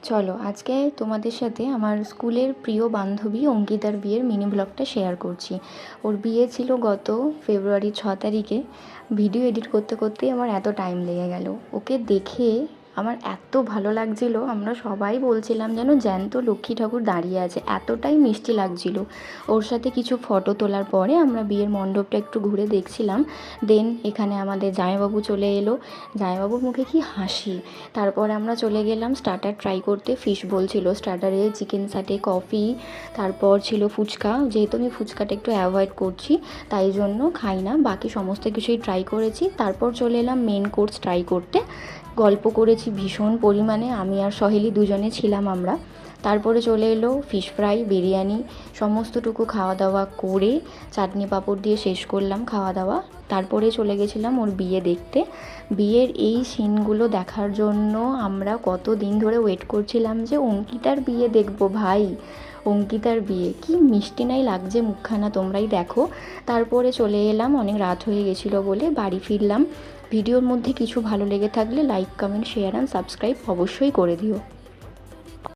চলো আজকে তোমাদের সাথে আমার স্কুলের প্রিয় বান্ধবী অঙ্কিতার বিয়ের মিনি ব্লগটা শেয়ার করছি। ওর বিয়ে ছিল গত ফেব্রুয়ারি 6 তারিখে। ভিডিও এডিট করতে করতেই আমার এত টাইম লেগে গেল। ওকে দেখে আমার এত ভালো লাগছিল, আমরা সবাই বলছিলাম যেন জ্যান্ত লক্ষ্মী ঠাকুর দাঁড়িয়ে আছে, এতটাই মিষ্টি লাগছিল। ওর সাথে কিছু ফটো তোলার পরে আমরা বিয়ের মণ্ডপটা একটু ঘুরে দেখছিলাম। দেন এখানে আমাদের জামাইবাবু চলে এলো। জামাইবাবুর মুখে কি হাসি। তারপর আমরা চলে গেলাম স্টার্টার ট্রাই করতে। ফিশ বোল ছিল স্টার্টারে, চিকেন সাটে, কফি, তারপর ছিল ফুচকা। যেহেতু আমি ফুচকাটা একটু অ্যাভয়েড করছি তাই জন্য খাই না, বাকি সমস্ত কিছুই ট্রাই করেছি। তারপর চলে এলাম মেন কোর্স ট্রাই করতে। গল্প করেছি ভীষণ পরিমাণে, আমি আর সহেলি দুজনে ছিলাম আমরা। তারপরে চলে এলো ফিশ ফ্রাই, বিরিয়ানি, সমস্তটুকু খাওয়া দাওয়া করে চাটনি পাঁপড় দিয়ে শেষ করলাম খাওয়া দাওয়া। তারপরে চলে গেছিলাম ওর বিয়ে দেখতে। বিয়ের এই সিনগুলো দেখার জন্য আমরা কত দিন ধরে ওয়েট করছিলাম যে অঙ্কিতার বিয়ে দেখব ভাই। অঙ্কিতার বিয়ে কি মিষ্টি নাই লাগছে মুখখানা, তোমরাই দেখো। তারপরে চলে এলাম, অনেক রাত হয়ে গেছিলো বলে বাড়ি ফিরলাম। ভিডিওর মধ্যে কিছু ভালো লেগে থাকলে like, comment, share and subscribe অবশ্যই করে দিও।